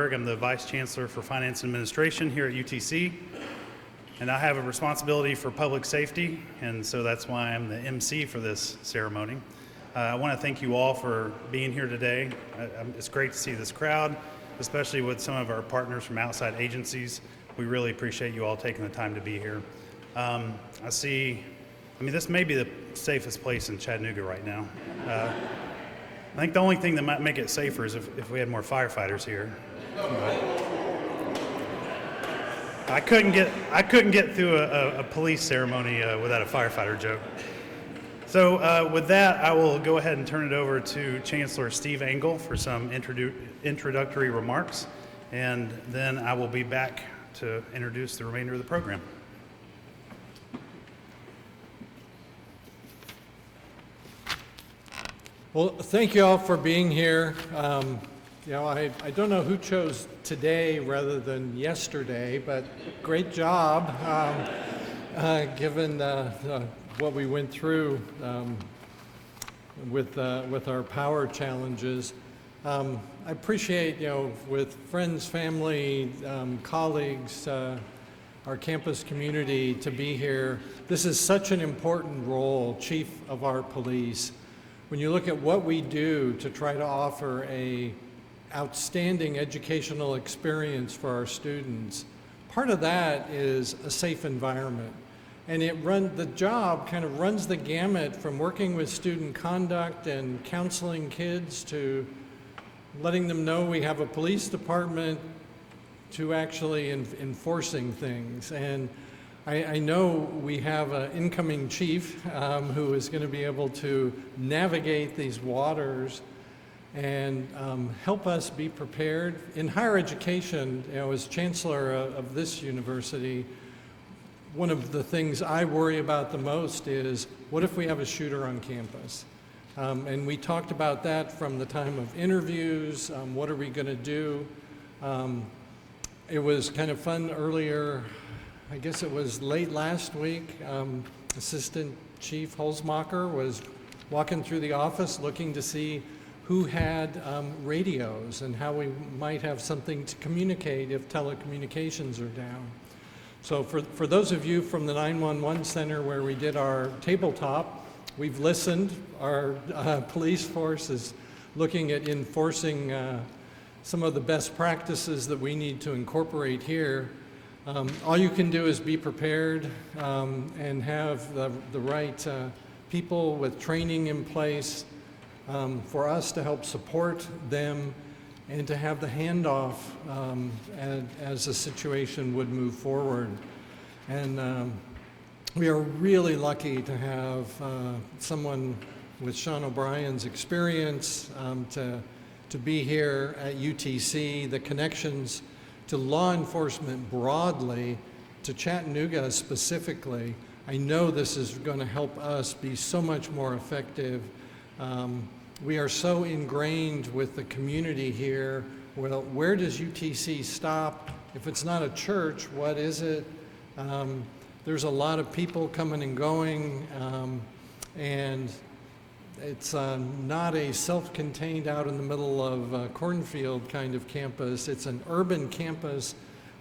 I'm the Vice Chancellor for Finance and Administration here at UTC, and I have a responsibility for public safety, and so that's why I'm the MC for this ceremony. I want to thank you all for being here today. It's great to see this crowd, especially with some of our partners from outside agencies. We really appreciate you all taking the time to be here. This may be the safest place in Chattanooga right now. I think the only thing that might make it safer is if we had more firefighters here. I couldn't get through a police ceremony without a firefighter joke. So with that, I will go ahead and turn it over to Chancellor Steve Engel for some introductory remarks, and then I will be back to introduce the remainder of the program. Well, thank you all for being here. I don't know who chose today rather than yesterday, but great job given what we went through with our power challenges. I appreciate, with friends, family, colleagues, our campus community to be here. This is such an important role, Chief of our Police. When you look at what we do to try to offer a outstanding educational experience for our students, part of that is a safe environment. And the job kind of runs the gamut from working with student conduct and counseling kids to letting them know we have a police department to actually enforcing things. And I know we have an incoming chief who is going to be able to navigate these waters and help us be prepared. In higher education, as chancellor of this university, one of the things I worry about the most is, what if we have a shooter on campus? And we talked about that from the time of interviews. What are we going to do? It was kind of fun earlier. I guess it was late last week. Assistant Chief Holzmacher was walking through the office looking to see who had radios and how we might have something to communicate if telecommunications are down. So for those of you from the 911 center where we did our tabletop, we've listened. Our police force is looking at enforcing some of the best practices that we need to incorporate here. All you can do is be prepared and have the right people with training in place for us to help support them and to have the handoff as the situation would move forward. And we are really lucky to have someone with Sean O'Brien's experience to be here at UTC, the connections to law enforcement broadly, to Chattanooga specifically. I know this is going to help us be so much more effective. We are so ingrained with the community here. Well, where does UTC stop? If it's not a church, what is it? There's a lot of people coming and going, and it's not a self-contained out in the middle of a cornfield kind of campus. It's an urban campus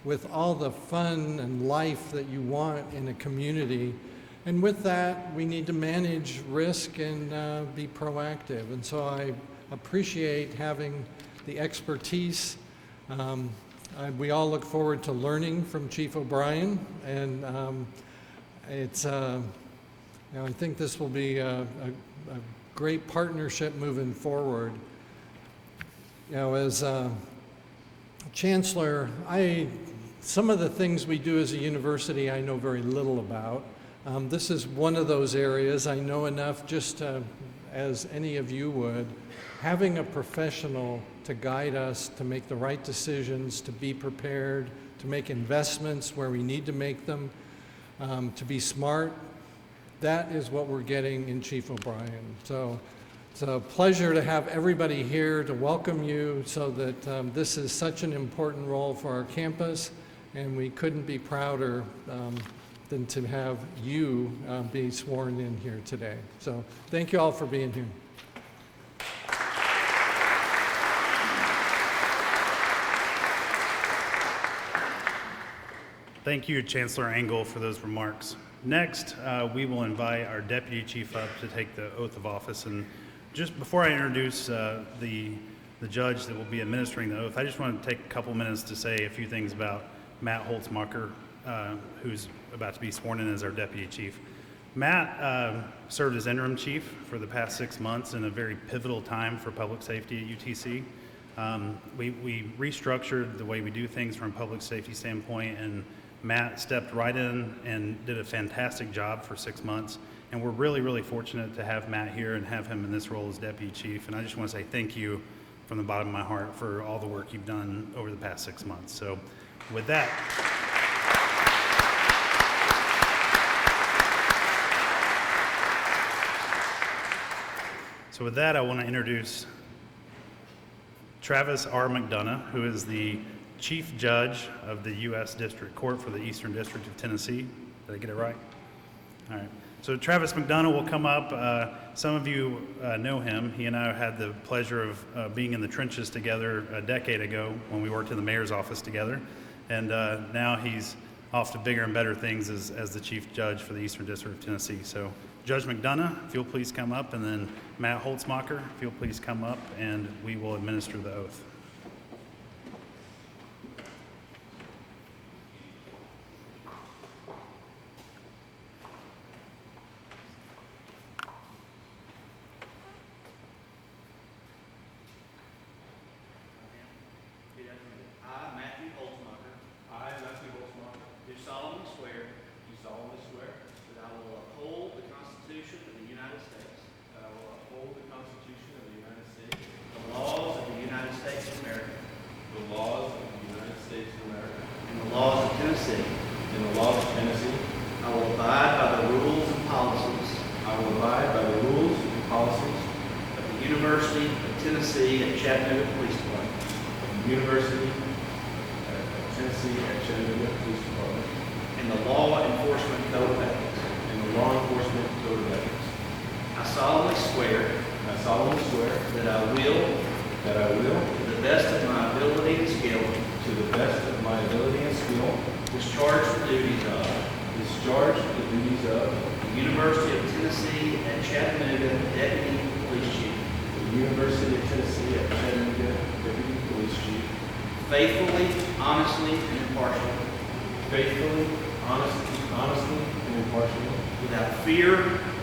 with all the fun and life that you want in a community. And with that, we need to manage risk and be proactive. And so I appreciate having the expertise. We all look forward to learning from Chief O'Brien, and I think this will be a great partnership moving forward. As Chancellor, some of the things we do as a university I know very little about. This is one of those areas I know enough, just as any of you would. Having a professional to guide us to make the right decisions, to be prepared, to make investments where we need to make them, to be smart, that is what we're getting in Chief O'Brien. So it's a pleasure to have everybody here to welcome you, so that this is such an important role for our campus, and we couldn't be prouder than to have you be sworn in here today. So thank you all for being here. Thank you, Chancellor Engel, for those remarks. Next, we will invite our Deputy Chief up to take the oath of office. And just before I introduce the judge that will be administering the oath, I just want to take a couple minutes to say a few things about Matt Holtzmacher, who's about to be sworn in as our Deputy Chief. Matt served as interim chief for the past 6 months in a very pivotal time for public safety at UTC. We restructured the way we do things from a public safety standpoint, and Matt stepped right in and did a fantastic job for 6 months. And we're really, really fortunate to have Matt here and have him in this role as Deputy Chief. And I just want to say thank you from the bottom of my heart for all the work you've done over the past 6 months. So with that, I want to introduce Travis R. McDonough, who is the Chief Judge of the U.S. District Court for the Eastern District of Tennessee. Did I get it right? All right. So Travis McDonough will come up. Some of you know him. He and I had the pleasure of being in the trenches together a decade ago when we worked in the mayor's office together. And now he's off to bigger and better things as the Chief Judge for the Eastern District of Tennessee. So Judge McDonough, if you'll please come up, and then Matt Holtzmacher, if you'll please come up, and we will administer the oath. Do solemnly swear that I will uphold the Constitution of the United States, the laws of the United States of America, and the laws of Tennessee. I will abide by the rules and policies of the University of Tennessee at Chattanooga Police Department, and the Law Enforcement Code of Ethics. I solemnly swear that I will, to the best of my ability and skill, discharge the duties of the University of Tennessee at Chattanooga Deputy Police Chief, faithfully, honestly, and impartially, without fear,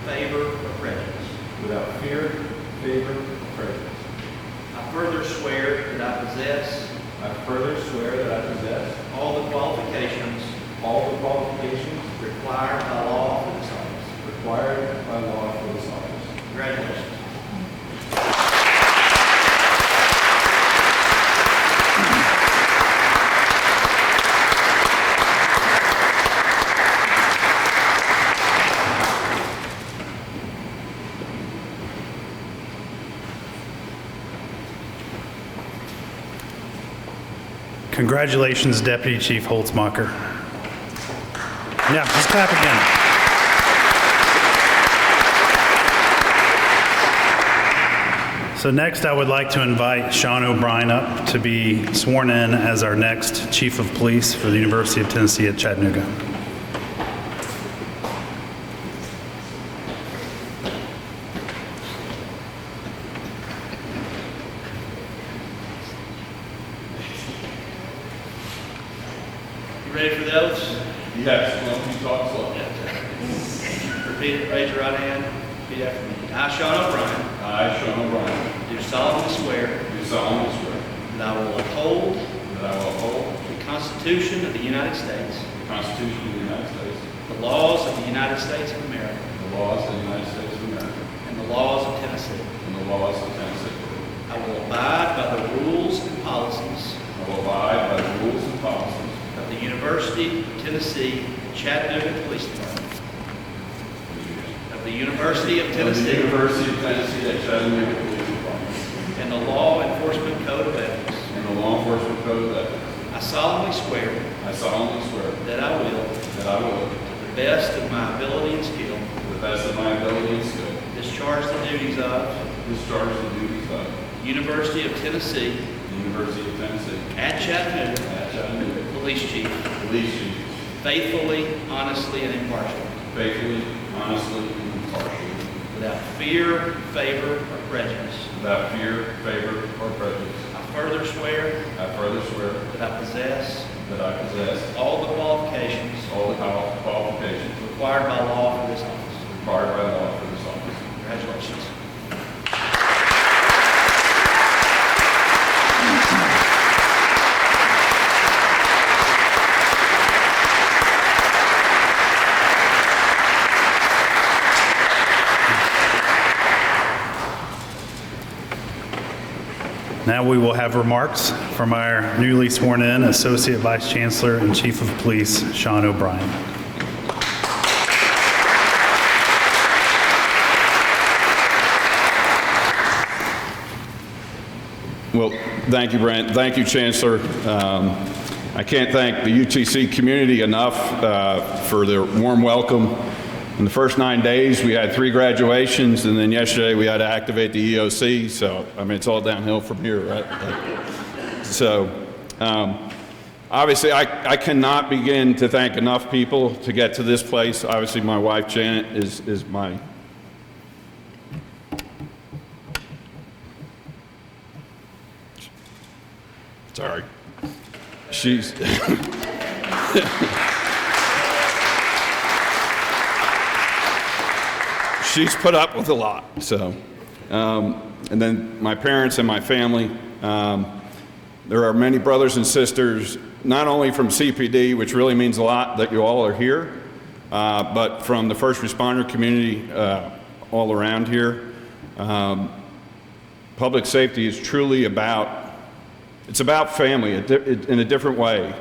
favor, or prejudice. I further swear that I possess all the qualifications required by law for this office. Congratulations. Congratulations, Deputy Chief Holtzmacher. Yeah, just clap again. So next, I would like to invite Sean O'Brien up to be sworn in as our next Chief of Police for the University of Tennessee at Chattanooga. Ready for the oaths? Yes, well, you talk slow. Repeat it, raise your right hand, repeat after me. I, Sean O'Brien, I, Sean O'Brien, do solemnly swear do solemnly swear that I will uphold that I will uphold the Constitution of the United States, the Constitution of the United States, the laws of the United States of America, the laws of the United States of America, and the laws of Tennessee. and the laws of Tennessee. I will abide by the rules and policies I will abide by the rules and policies of the University of Tennessee Chattanooga Police Department, of the University of of the Tennessee, University of Tennessee at Chattanooga Police Department, and the Law Enforcement Code of Ethics. and the Law Enforcement Code of Ethics. I solemnly swear I solemnly swear that I will, that I will, to the best of my ability and skill, to the best of my ability and skill, discharge the duties of discharge the duties of University of Tennessee the University of Tennessee at Chattanooga at Chattanooga Police Chief, Police Chief, faithfully, honestly, and impartially, faithfully, honestly, and impartially, without fear, favor, or prejudice. without fear, favor, or prejudice. I further swear I further swear that I possess that I possess all the qualifications all the qualifications required by law for this office. required by law for this office. Congratulations. Now we will have remarks from our newly sworn in Associate Vice Chancellor and Chief of Police, Sean O'Brien. Well, thank you, Brent. Thank you, Chancellor. I can't thank the UTC community enough for their warm welcome. In the first 9 days, we had 3 graduations, and then yesterday we had to activate the EOC. So, I mean, it's all downhill from here, right? So, obviously, I cannot begin to thank enough people to get to this place. Obviously, my wife, Janet, is my sorry. She's she's put up with a lot. So, and then my parents and my family. There are many brothers and sisters, not only from CPD, which really means a lot that you all are here, but from the first responder community all around here. Public safety is truly it's about family in a different way,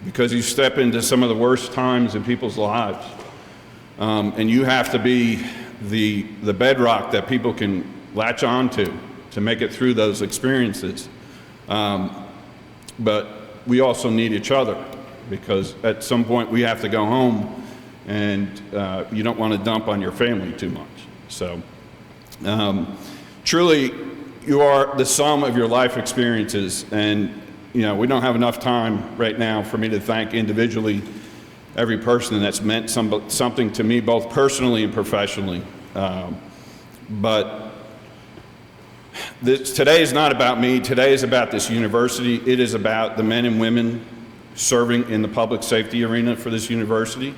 because you step into some of the worst times in people's lives, and you have to be the bedrock that people can latch on to make it through those experiences. But we also need each other, because at some point we have to go home, and you don't want to dump on your family too much. So truly, you are the sum of your life experiences, and we don't have enough time right now for me to thank individually every person that's meant something to me, both personally and professionally. But today is not about me. Today is about this university. It is about the men and women serving in the public safety arena for this university.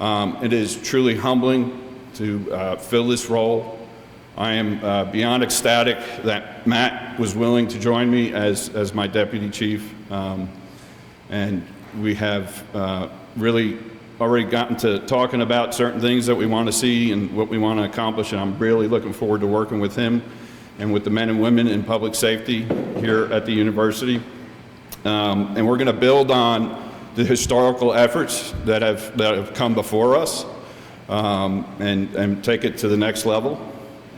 It is truly humbling to fill this role. I am beyond ecstatic that Matt was willing to join me as my deputy chief, and we have really already gotten to talking about certain things that we want to see and what we want to accomplish, and I'm really looking forward to working with him and with the men and women in public safety here at the university. And we're going to build on the historical efforts that have come before us, and take it to the next level.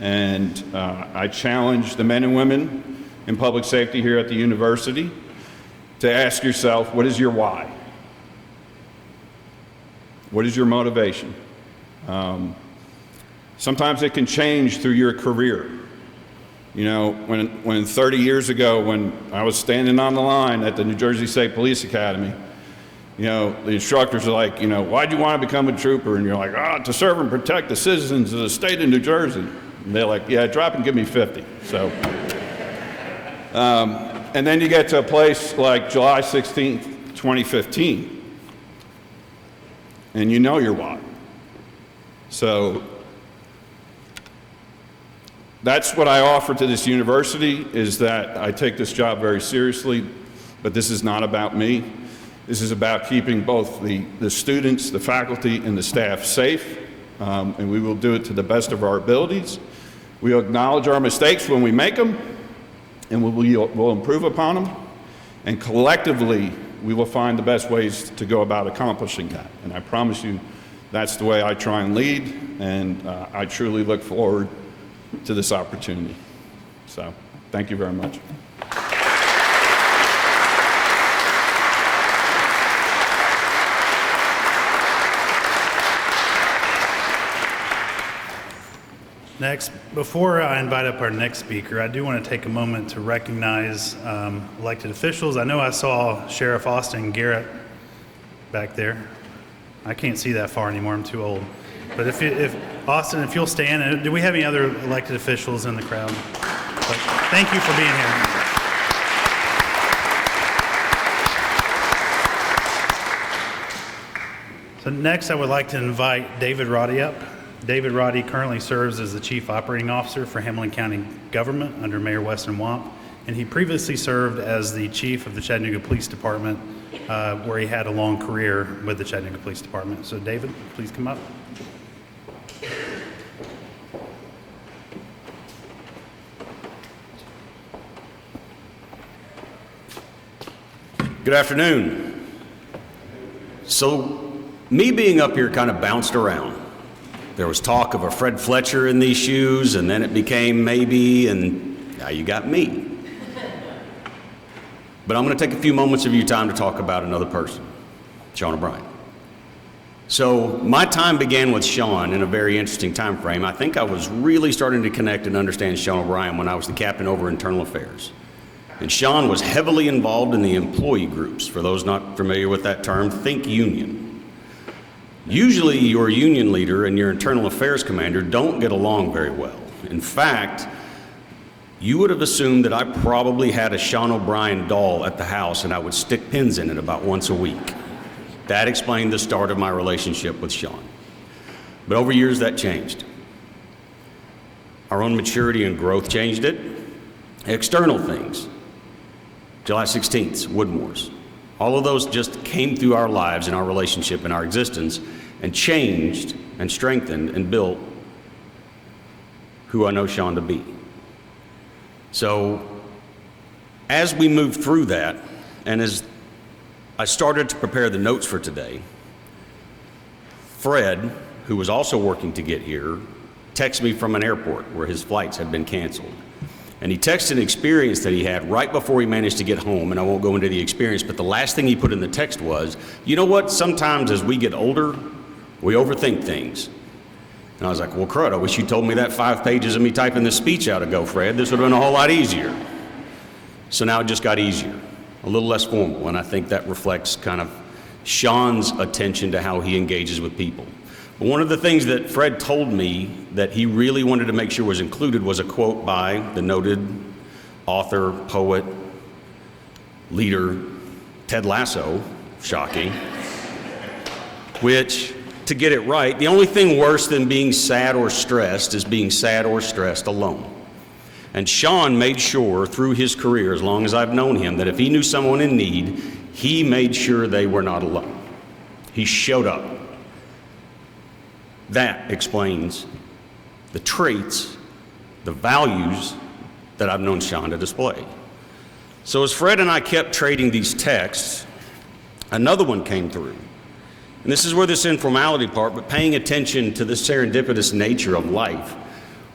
And I challenge the men and women in public safety here at the university to ask yourself, what is your why? What is your motivation? Sometimes it can change through your career. When 30 years ago, when I was standing on the line at the New Jersey State Police Academy, the instructors are like, why'd you want to become a trooper? And you're like, to serve and protect the citizens of the state of New Jersey. And they're like, yeah, drop and give me 50. So, and then you get to a place like July 16th, 2015, and you know your why. So that's what I offer to this university, is that I take this job very seriously, but this is not about me. This is about keeping both the students, the faculty, and the staff safe, and we will do it to the best of our abilities. We'll acknowledge our mistakes when we make them, and we'll improve upon them, and collectively we will find the best ways to go about accomplishing that. And I promise you that's the way I try and lead, and I truly look forward to this opportunity. So thank you very much. Next, before I invite up our next speaker, I do want to take a moment to recognize elected officials. I know I saw Sheriff Austin Garrett back there. I can't see that far anymore, I'm too old. But if Austin, if you'll stand, and do we have any other elected officials in the crowd? But thank you for being here. So next, I would like to invite David Roddy up. David Roddy currently serves as the Chief Operating Officer for Hamilton County Government under Mayor Weston Wamp, and he previously served as the Chief of the Chattanooga Police Department, where he had a long career with the Chattanooga Police Department. So David, please come up. Good afternoon. So, me being up here kind of bounced around. There was talk of a Fred Fletcher in these shoes, and then it became maybe, and now you got me. But I'm going to take a few moments of your time to talk about another person, Sean O'Brien. So, my time began with Sean in a very interesting time frame. I think I was really starting to connect and understand Sean O'Brien when I was the captain over Internal Affairs. And Sean was heavily involved in the employee groups. For those not familiar with that term, think union. Usually your union leader and your internal affairs commander don't get along very well. In fact, you would have assumed that I probably had a Sean O'Brien doll at the house and I would stick pins in it about once a week. That explained the start of my relationship with Sean. But over years that changed. Our own maturity and growth changed it. External things. July 16th, Woodmore's. All of those just came through our lives and our relationship and our existence and changed and strengthened and built who I know Sean to be. So as we moved through that, and as I started to prepare the notes for today, Fred, who was also working to get here, texted me from an airport where his flights had been canceled. And he texted an experience that he had right before he managed to get home, and I won't go into the experience, but the last thing he put in the text was, you know what, sometimes as we get older, we overthink things. And I was like, well, crud, I wish you told me that 5 pages of me typing this speech out ago, Fred. This would have been a whole lot easier. So now it just got easier, a little less formal, and I think that reflects kind of Sean's attention to how he engages with people. But one of the things that Fred told me that he really wanted to make sure was included was a quote by the noted author, poet, leader, Ted Lasso, shocking, which, to get it right, the only thing worse than being sad or stressed is being sad or stressed alone. And Sean made sure through his career, as long as I've known him, that if he knew someone in need, he made sure they were not alone. He showed up. That explains the traits, the values that I've known Sean to display. So as Fred and I kept trading these texts, another one came through. And this is where this informality part, but paying attention to the serendipitous nature of life.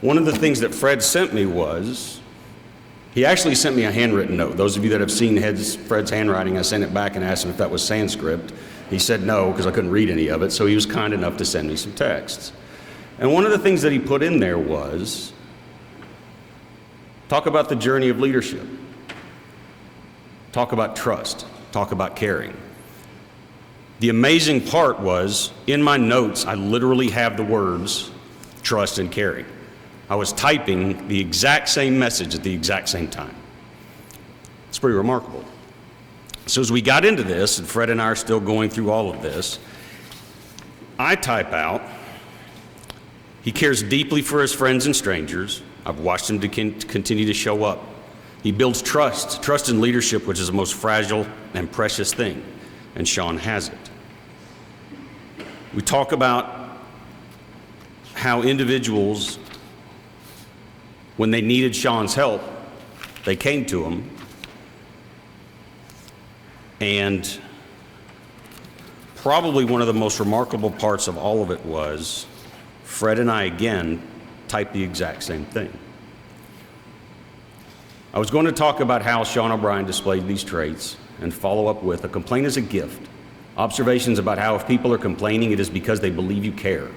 One of the things that Fred sent me was, he actually sent me a handwritten note. Those of you that have seen Fred's handwriting, I sent it back and asked him if that was Sanskrit. He said no, because I couldn't read any of it, so he was kind enough to send me some texts. And one of the things that he put in there was, talk about the journey of leadership. Talk about trust. Talk about caring. The amazing part was, in my notes, I literally have the words, trust and caring. I was typing the exact same message at the exact same time. It's pretty remarkable. So as we got into this, and Fred and I are still going through all of this, I type out, he cares deeply for his friends and strangers. I've watched him to continue to show up. He builds trust in leadership, which is the most fragile and precious thing, and Sean has it. We talk about how individuals, when they needed Sean's help, they came to him. And probably one of the most remarkable parts of all of it was Fred and I again typed the exact same thing. I was going to talk about how Sean O'Brien displayed these traits and follow up with a complaint is a gift. Observations about how if people are complaining, it is because they believe you care.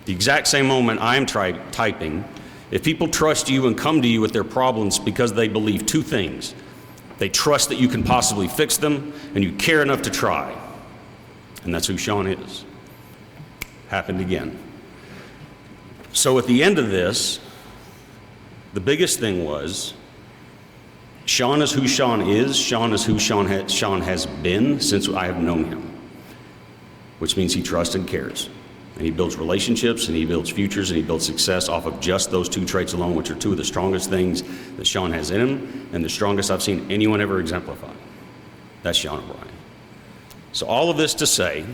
The exact same moment I am typing, if people trust you and come to you with their problems because they believe 2 things. They trust that you can possibly fix them, and you care enough to try. And that's who Sean is. Happened again. So at the end of this, the biggest thing was, Sean is who Sean is. Sean is who Sean has been since I have known him, which means he trusts and cares. And he builds relationships, and he builds futures, and he builds success off of just those two traits alone, which are two of the strongest things that Sean has in him, and the strongest I've seen anyone ever exemplify. That's Sean O'Brien. So all of this to say,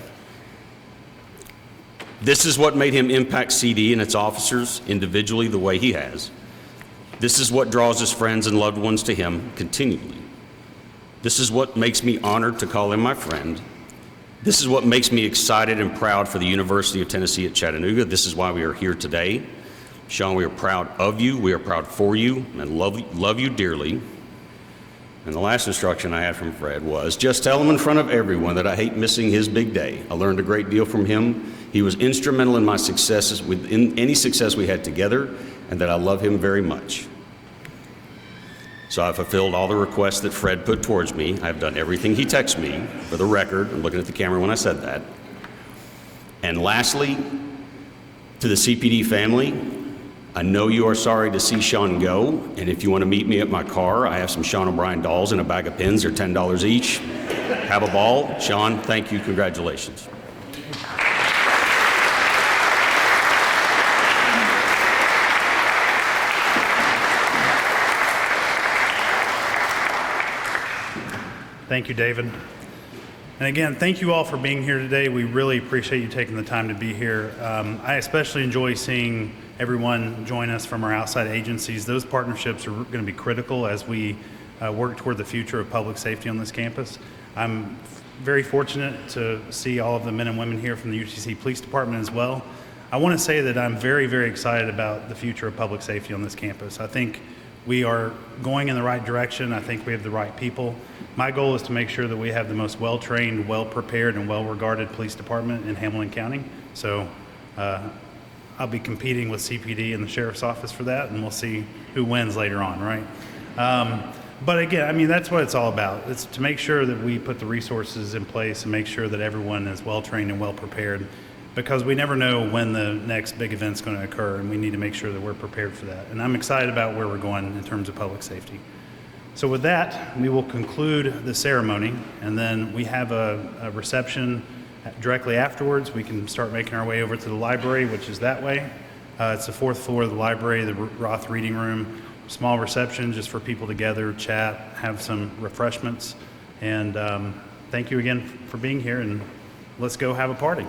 this is what made him impact CD and its officers individually the way he has. This is what draws his friends and loved ones to him continually. This is what makes me honored to call him my friend. This is what makes me excited and proud for the University of Tennessee at Chattanooga. This is why we are here today. Sean, we are proud of you, we are proud for you, and love you dearly. And the last instruction I had from Fred was, just tell him in front of everyone that I hate missing his big day. I learned a great deal from him. He was instrumental in my successes, in any success we had together, and that I love him very much. So I fulfilled all the requests that Fred put towards me. I've done everything he texted me, for the record. I'm looking at the camera when I said that. And lastly, to the CPD family, I know you are sorry to see Sean go, and if you want to meet me at my car, I have some Sean O'Brien dolls and a bag of pins. They're $10 each. Have a ball. Sean, thank you. Congratulations. Thank you, David. And again, thank you all for being here today. We really appreciate you taking the time to be here. I especially enjoy seeing everyone join us from our outside agencies. Those partnerships are going to be critical as we work toward the future of public safety on this campus. I'm very fortunate to see all of the men and women here from the UTC Police Department as well. I want to say that I'm very, very excited about the future of public safety on this campus. I think we are going in the right direction. I think we have the right people. My goal is to make sure that we have the most well-trained, well-prepared, and well-regarded police department in Hamilton County. So I'll be competing with CPD and the Sheriff's Office for that, and we'll see who wins later on, right? But again, I mean, that's what it's all about. It's to make sure that we put the resources in place and make sure that everyone is well-trained and well-prepared, because we never know when the next big event's going to occur, and we need to make sure that we're prepared for that. And I'm excited about where we're going in terms of public safety. So with that, we will conclude the ceremony, and then we have a reception directly afterwards. We can start making our way over to the library, which is that way. It's the fourth floor of the library, the Roth Reading Room. Small reception just for people to gather, chat, have some refreshments. And thank you again for being here, and let's go have a party.